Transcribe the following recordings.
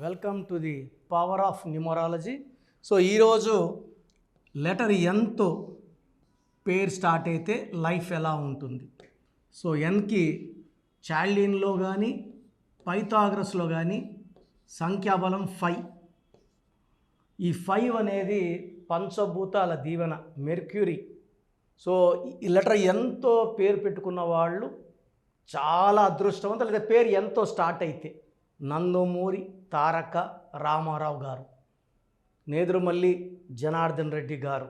Welcome to the power of numerology. So ఈరోజు letter ఎన్తో పేరు start అయితే లైఫ్ ఎలా ఉంటుంది. సో ఎన్కి చాల్డిన్లో కానీ పైథాగరస్లో కానీ సంఖ్యాబలం 5. ఈ 5 అనేది పంచభూతాల దీవెన, మెర్క్యూరీ. సో ఈ లెటర్ ఎన్తో పేరు పెట్టుకున్న వాళ్ళు చాలా అదృష్టవంతులు. లేదా పేరు ఎన్తో స్టార్ట్ అయితే నందమూరి తారక రామారావు గారు, నేదురుమల్లి జనార్దన్ రెడ్డి గారు,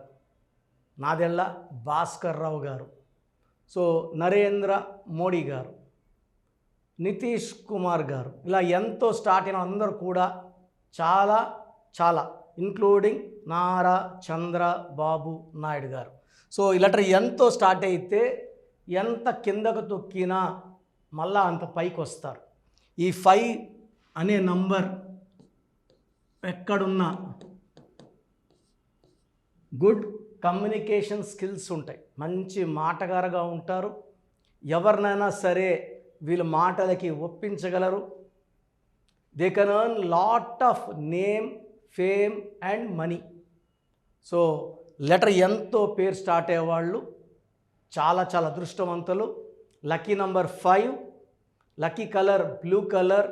నాదెళ్ల భాస్కర్ రావు గారు, సో నరేంద్ర మోడీ గారు, నితీష్ కుమార్ గారు, ఇలా ఎంతో స్టార్ట్ అయిన అందరూ కూడా చాలా ఇంక్లూడింగ్ నారా చంద్రబాబు నాయుడు గారు. సో ఈ లెటర్ ఎంతో స్టార్ట్ అయితే ఎంత కిందకు తొక్కినా మళ్ళా అంత పైకి వస్తారు. ఈ 5 అనే నంబర్ ఎక్కడున్నా గుడ్ కమ్యూనికేషన్ స్కిల్స్ ఉంటాయి, మంచి మాటగారుగా ఉంటారు, ఎవరినైనా సరే వీళ్ళ మాటలకి ఒప్పించగలరు. They can earn lot of name, fame and money. So letter ఎంతో పేరు స్టార్ట్ అయ్యేవాళ్ళు చాలా అదృష్టవంతులు. Lucky number 5, lucky colour blue colour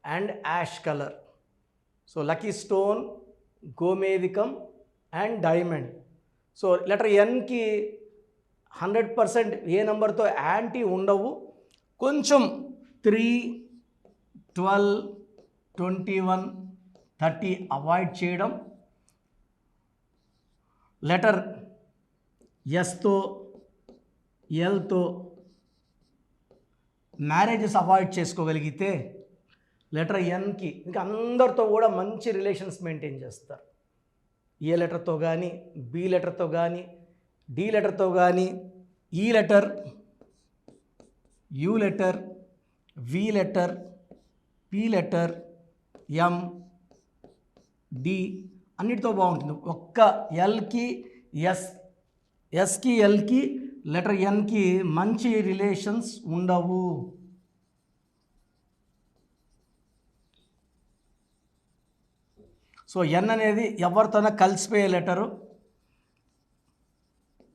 and ash colour. So lucky stone గోమేధికం అండ్ డైమండ్. సో లెటర్ ఎన్కి 100% ఏ నెంబర్తో యాంటీ ఉండవు. కొంచెం 3, 12, 21, 30 అవాయిడ్ చేయడం. లెటర్ ఎస్తో ఎల్తో మ్యారేజెస్ అవాయిడ్ చేసుకోగలిగితే లెటర్ ఎన్కి ఇంకా అందరితో కూడా మంచి రిలేషన్స్ మెయింటైన్ చేస్తారు. ఏ లెటర్తో కానీ, బి లెటర్తో కానీ, డి లెటర్తో కానీ, E letter, U letter, V letter, P letter, M, D అన్నిటితో బాగుంటుంది. ఒక్క ఎల్కి, ఎస్కి ఎల్కి లెటర్ ఎన్కి మంచి రిలేషన్స్ ఉండవు. సో ఎన్ అనేది ఎవరితోనో కలిసిపోయే లెటరు.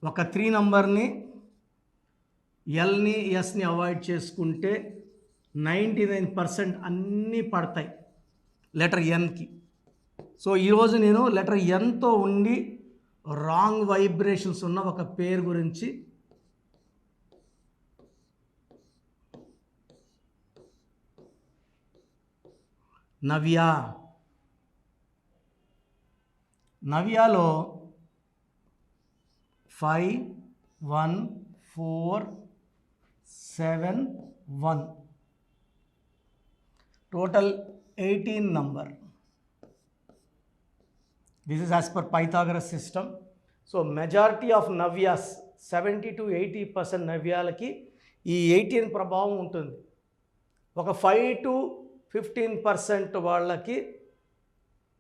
ఒక 3 నంబర్ని, ఎల్ని, ఎస్ని అవాయిడ్ చేసుకుంటే 99% అన్నీ పడతాయి లెటర్ ఎన్కి. సో ఈరోజు నేను లెటర్ ఎన్తో ఉండి రాంగ్ వైబ్రేషన్స్ ఉన్న ఒక పేరు గురించి నవ్యాలో 5, 1, 4, 7, 1 total 18 number. This is as per Pythagoras system. So majority of navyas 70 to 80% నవ్యాలకి ఈ 18 ప్రభావం ఉంటుంది. ఒక 5 to 15% వాళ్ళకి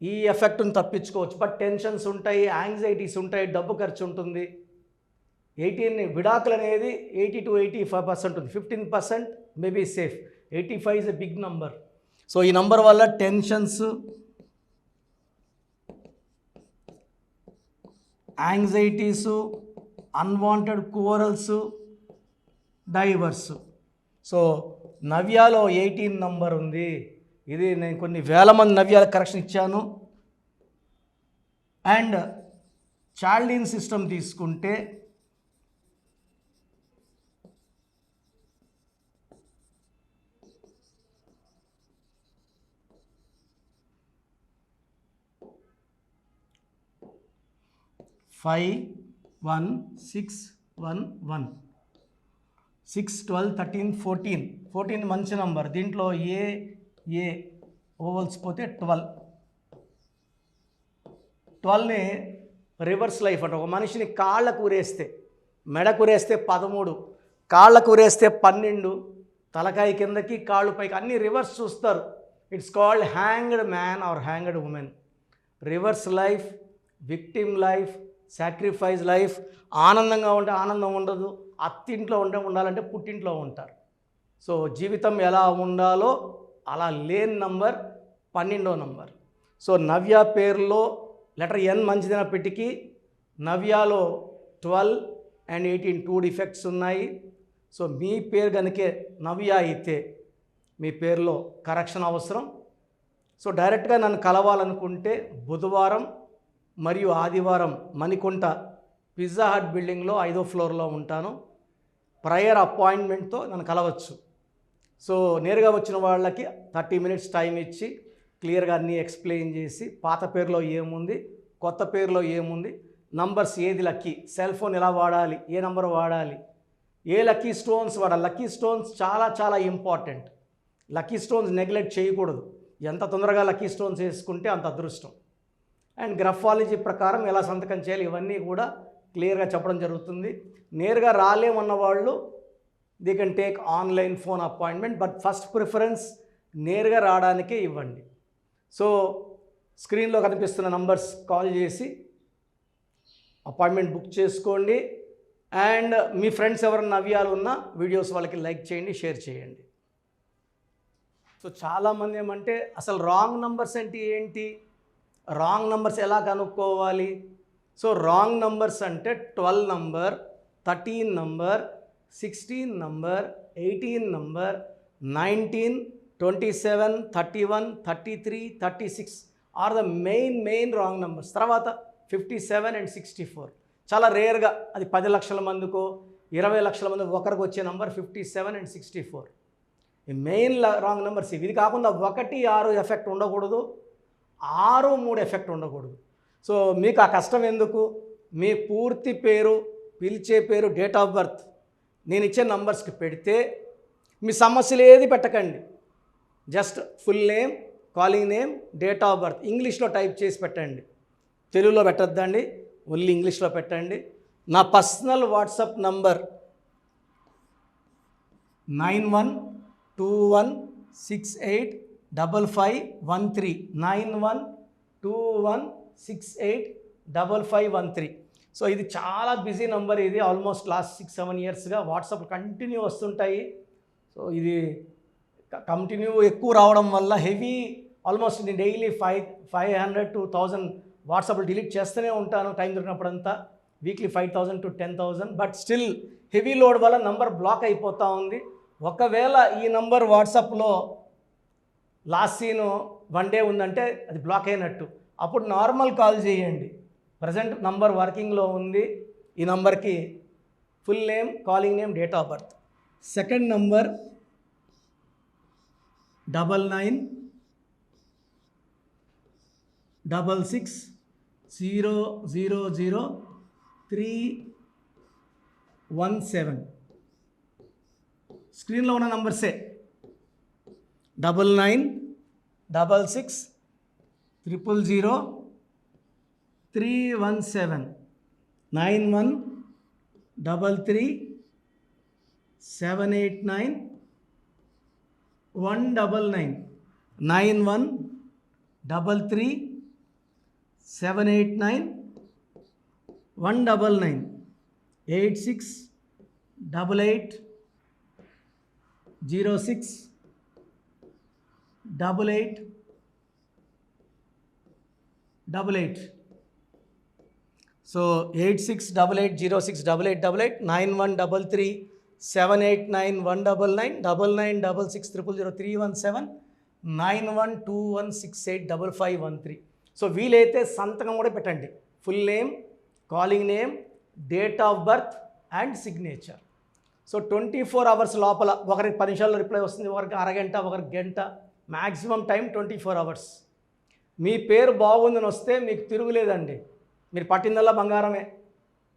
ఈ ఎఫెక్ట్ని తప్పించుకోవచ్చు. బట్ టెన్షన్స్ ఉంటాయి, యాంగ్జైటీస్ ఉంటాయి, డబ్బు ఖర్చు ఉంటుంది. 18 విడాకులు అనేది 80 to 85% ఉంటుంది. 15% maybe safe. 85 is a big number. So ఈ నంబర్ వల్ల tensions, anxieties, unwanted quarrels, divorce. So నవ్యాలో 18 నంబర్ ఉంది. ఇది నేను కొన్ని వేల మంది నవ్యాల కరెక్షన్ ఇచ్చాను. అండ్ చాల్డిన్ సిస్టమ్ తీసుకుంటే ఫైవ్ 1 6 1 1 6 12 13 14 మంచి నంబర్. దీంట్లో ఏ ఓవల్స్ పోతే 12ని రివర్స్ లైఫ్ అంటే ఒక మనిషిని కాళ్ళకు ఊరేస్తే, మెడకు ఊరేస్తే 13, కాళ్ళకు ఊరేస్తే 12, తలకాయ కిందకి కాళ్ళు పైకి అన్నీ రివర్స్ చూస్తారు. It's called hanged man or hanged women. Reverse life, victim life, sacrifice life. ఆనందంగా ఉంటే ఆనందం ఉండదు, అత్తింట్లో ఉండాలంటే పుట్టింట్లో ఉంటారు. సో జీవితం ఎలా ఉండాలో అలా లేని నంబర్ 12వ నంబర్. సో నవ్య పేరులో లెటర్ ఎన్ మంచిదైనప్పటికీ నవ్యాలో 12 and 18 2 డిఫెక్ట్స్ ఉన్నాయి. సో మీ పేరు కనుకే నవ్య అయితే మీ పేరులో కరెక్షన్ అవసరం. సో డైరెక్ట్గా నన్ను కలవాలనుకుంటే బుధవారం మరియు ఆదివారం మణికుంట పిజ్జా హట్ బిల్డింగ్లో 5వ ఫ్లోర్లో ఉంటాను. ప్రయర్ అపాయింట్మెంట్తో నన్ను కలవచ్చు. సో నేరుగా వచ్చిన వాళ్ళకి 30 minutes టైం ఇచ్చి క్లియర్గా అన్నీ ఎక్స్ప్లెయిన్ చేసి పాత పేరులో ఏముంది, కొత్త పేరులో ఏముంది, నంబర్స్ ఏది లక్కీ, సెల్ ఫోన్ ఎలా వాడాలి, ఏ నంబర్ వాడాలి, ఏ లక్కీ స్టోన్స్ వాడాలి. లక్కీ స్టోన్స్ చాలా చాలా ఇంపార్టెంట్. లక్కీ స్టోన్స్ నెగ్లెక్ట్ చేయకూడదు. ఎంత తొందరగా లక్కీ స్టోన్స్ వేసుకుంటే అంత అదృష్టం. అండ్ గ్రఫాలజీ ప్రకారం ఎలా సంతకం చేయాలి ఇవన్నీ కూడా క్లియర్గా చెప్పడం జరుగుతుంది. నేరుగా రాలేమన్న వాళ్ళు they can take online phone appointment, but first preference నేరుగా రావడానికే ఇవ్వండి. సో స్క్రీన్లో కనిపిస్తున్న నంబర్స్ కాల్ చేసి అపాయింట్మెంట్ బుక్ చేసుకోండి. అండ్ మీ ఫ్రెండ్స్ ఎవరైనా నవ్యాలు ఉన్న వీడియోస్ వాళ్ళకి లైక్ చేయండి, షేర్ చేయండి. సో చాలామంది ఏమంటే అసలు రాంగ్ నంబర్స్ అంటే ఏంటి, రాంగ్ నంబర్స్ ఎలా కనుక్కోవాలి. సో రాంగ్ నంబర్స్ అంటే 12 number, 13 number, 16 number, 18 number, 19, 27, 31, 33, 36 are the main wrong numbers. తర్వాత 57 and 64 చాలా రేర్గా, అది 10 లక్షల మందికో 20 లక్షల మంది ఒకరికి వచ్చే నంబర్ 57 and 64. ఈ మెయిన్ రాంగ్ నెంబర్స్ ఇవి. ఇది కాకుండా 1, 6 ఎఫెక్ట్ ఉండకూడదు, 6, 3 ఎఫెక్ట్ ఉండకూడదు. సో మీకు ఆ కష్టం ఎందుకు, మీ పూర్తి పేరు, పిలిచే పేరు, డేట్ ఆఫ్ బర్త్ నేను ఇచ్చే నంబర్స్కి పెడితే మీ సమస్యలు ఏది పెట్టకండి. Just full name, calling name, date of birth ఇంగ్లీష్లో టైప్ చేసి పెట్టండి. తెలుగులో పెట్టద్దండి, ఓన్లీ ఇంగ్లీష్లో పెట్టండి. నా పర్సనల్ వాట్సాప్ నంబర్ 9121685513 9121685513. సో ఇది చాలా బిజీ నంబర్. ఇది ఆల్మోస్ట్ లాస్ట్ 6-7 ఇయర్స్గా వాట్సాప్ కంటిన్యూ వస్తుంటాయి. సో ఇది కంటిన్యూ ఎక్కువ రావడం వల్ల హెవీ, ఆల్మోస్ట్ నేను డైలీ 500 to 1000 వాట్సాప్లో డిలీట్ చేస్తూనే ఉంటాను టైం దొరికినప్పుడంతా. Weekly 5000 to 10,000. But still heavy load వల్ల నంబర్ బ్లాక్ అయిపోతూ ఉంది. ఒకవేళ ఈ నంబర్ వాట్సాప్లో లాస్ట్ సీన్ 1 day ఉందంటే అది బ్లాక్ అయినట్టు. అప్పుడు నార్మల్ కాల్ చేయండి. ప్రజెంట్ నంబర్ వర్కింగ్లో ఉంది. ఈ నంబర్కి full name, calling name, date of birth. Second number 9966000317. స్క్రీన్లో ఉన్న నంబర్సే 9966000317 9133789199 9133789199 8688068888. సో 8688068888 9133789199 9966000317 9121685513. సో వీలైతే సంతకం కూడా పెట్టండి. Full name, calling name, date of birth and signature. So 24 hours లోపల, ఒకరికి 10 నిమిషాల్లో రిప్లై వస్తుంది, ఒకరికి అరగంట, ఒకరికి గంట, మ్యాక్సిమం టైం 24 hours. మీ పేరు బాగుందని వస్తే మీకు తిరుగులేదండి. మీరు పట్టిందల్లా బంగారమే,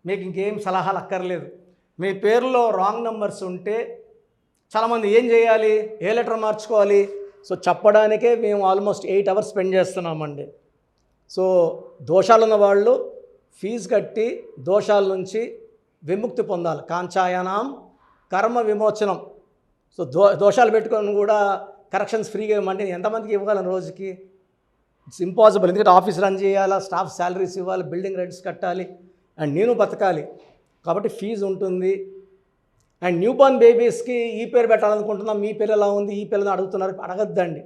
మీకు ఇంకేం సలహాలు అక్కర్లేదు. మీ పేరులో రాంగ్ నెంబర్స్ ఉంటే చాలామంది ఏం చేయాలి, ఏ లెటర్ మార్చుకోవాలి, సో చెప్పడానికే మేము ఆల్మోస్ట్ 8 hours స్పెండ్ చేస్తున్నామండి. సో దోషాలు ఉన్న వాళ్ళు ఫీజు కట్టి దోషాల నుంచి విముక్తి పొందాలి. కాంచాయనాం కర్మ విమోచనం. సో దోషాలు పెట్టుకొని కూడా కరెక్షన్స్ ఫ్రీగా ఇవ్వమంటే ఎంతమందికి ఇవ్వగలను రోజుకి? It's impossible. ఎందుకంటే ఆఫీస్ రన్ చేయాలా, స్టాఫ్ శాలరీస్ ఇవ్వాలి, బిల్డింగ్ రెంట్స్ కట్టాలి, అండ్ నేను బతకాలి. కాబట్టి ఫీజు ఉంటుంది. అండ్ న్యూ బోర్న్ బేబీస్కి ఈ పేరు పెట్టాలనుకుంటున్నాం, మీ పేరు ఎలా ఉంది, ఈ పేరు అడుగుతున్నారు, అడగద్దండి.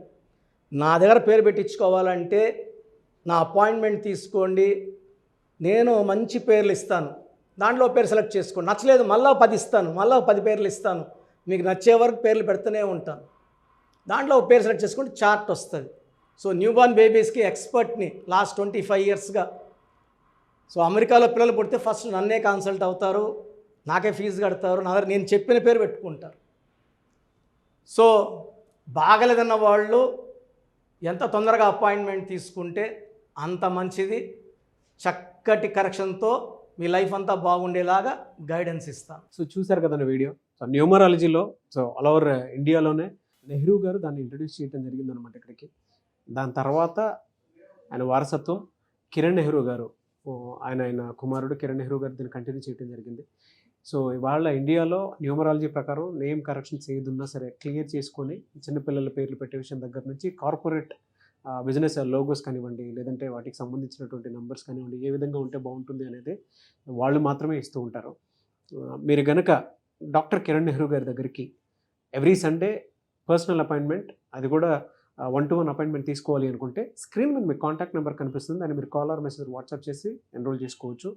నా దగ్గర పేరు పెట్టించుకోవాలంటే నా అపాయింట్మెంట్ తీసుకోండి, నేను మంచి పేర్లు ఇస్తాను, దాంట్లో పేరు సెలెక్ట్ చేసుకోండి, నచ్చలేదు మళ్ళీ 10 ఇస్తాను, మళ్ళీ 10 పేర్లు ఇస్తాను, మీకు నచ్చే వరకు పేర్లు పెడుతూనే ఉంటాను. దాంట్లో ఒక పేరు సెలెక్ట్ చేసుకుంటే చార్ట్ వస్తుంది. సో న్యూబార్న్ బేబీస్కి ఎక్స్పర్ట్ని లాస్ట్ 25 ఇయర్స్గా. సో అమెరికాలో పిల్లలు పుడితే ఫస్ట్ నన్నే కన్సల్ట్ అవుతారు, నాకే ఫీజు కడతారు, నా దగ్గర నేను చెప్పిన పేరు పెట్టుకుంటారు. సో బాగలేదన్న వాళ్ళు ఎంత తొందరగా అపాయింట్మెంట్ తీసుకుంటే అంత మంచిది. చక్కటి కరెక్షన్తో మీ లైఫ్ అంతా బాగుండేలాగా గైడెన్స్ ఇస్తాను. సో చూశారు కదండి వీడియో. సో న్యూమరాలజీలో సో ఆల్ ఓవర్ ఇండియాలోనే నెహ్రూ గారు దాన్ని ఇంట్రడ్యూస్ చేయడం జరిగిందనమాట ఇక్కడికి. దాని తర్వాత ఆయన వారసత్వం కిరణ్ నెహ్రూ గారు, ఆయన కుమారుడు కిరణ్ నెహ్రూ గారు దీన్ని కంటిన్యూ చేయడం జరిగింది. సో ఇవాళ ఇండియాలో న్యూమరాలజీ ప్రకారం నేమ్ కరెక్షన్స్ ఏదున్నా సరే క్లియర్ చేసుకొని చిన్నపిల్లల పేర్లు పెట్టే విషయం దగ్గర నుంచి కార్పొరేట్ బిజినెస్ లోగోస్ కానివ్వండి, లేదంటే వాటికి సంబంధించినటువంటి నెంబర్స్ కానివ్వండి, ఏ విధంగా ఉంటే బాగుంటుంది అనేది వాళ్ళు మాత్రమే ఇస్తూ ఉంటారు. మీరు కనుక డాక్టర్ కిరణ్ నెహ్రూ గారి దగ్గరికి ఎవ్రీ సండే పర్సనల్ అపాయింట్మెంట్, అది కూడా 1-to-1 అపాయింట్మెంట్ తీసుకోవాలి అనుకుంటే స్క్రీన్ మీద మీకు కాంటాక్ట్ నెంబర్ కనిపిస్తుంది, దాన్ని మీరు కాల్ ఆర్ మెసేజ్ వాట్సాప్ చేసి ఎన్రోల్ చేసుకోవచ్చు.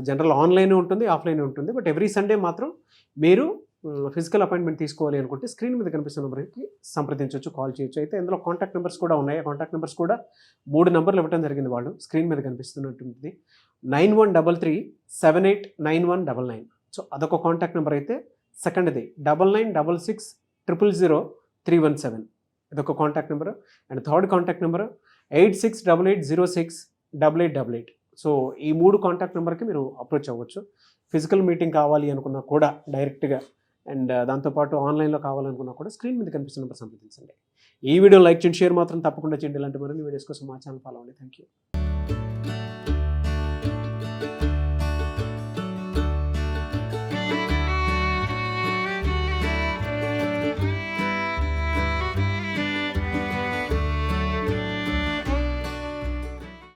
జనరల్ ఆన్లైన్ ఉంటుంది, ఆఫ్లైన్ ఉంటుంది, బట్ ఎవ్రీ సండే మాత్రం మీరు ఫిజికల్ అపాయింట్మెంట్ తీసుకోవాలి అనుకుంటే స్క్రీన్ మీద కనిపిస్తున్న నెంబర్కి సంప్రదించవచ్చు, కాల్ చేయొచ్చు. అయితే ఇందులో కాంటాక్ట్ నెంబర్స్ కూడా ఉన్నాయి. కాంటాక్ట్ నెంబర్స్ కూడా 3 నెంబర్లు ఇవ్వడం జరిగింది వాళ్ళు, స్క్రీన్ మీద కనిపిస్తున్నటువంటి 9133789199. సో అదొక కాంటాక్ట్ నెంబర్ అయితే, సెకండ్ది 9966000317, ఇదొక contact number. And third contact number 8688068888. So ఈ 3 కాంటాక్ట్ నెంబర్కి మీరు అప్రోచ్ అవ్వచ్చు. ఫిజికల్ మీటింగ్ కావాలి అనుకున్నా కూడా డైరెక్ట్గా, అండ్ దాంతోపాటు ఆన్లైన్లో కావాలనుకున్నా కూడా స్క్రీన్ మీద కనిపిస్తున్న నెంబర్ సంప్రదించండి. ఈ వీడియో లైక్ చేయండి, షేర్ మాత్రం తప్పకుండా చేయండి. ఇలాంటి మరిన్ని వీడియోస్ కోసం మా ఛానల్ ఫాలో అవ్వండి. Thank you.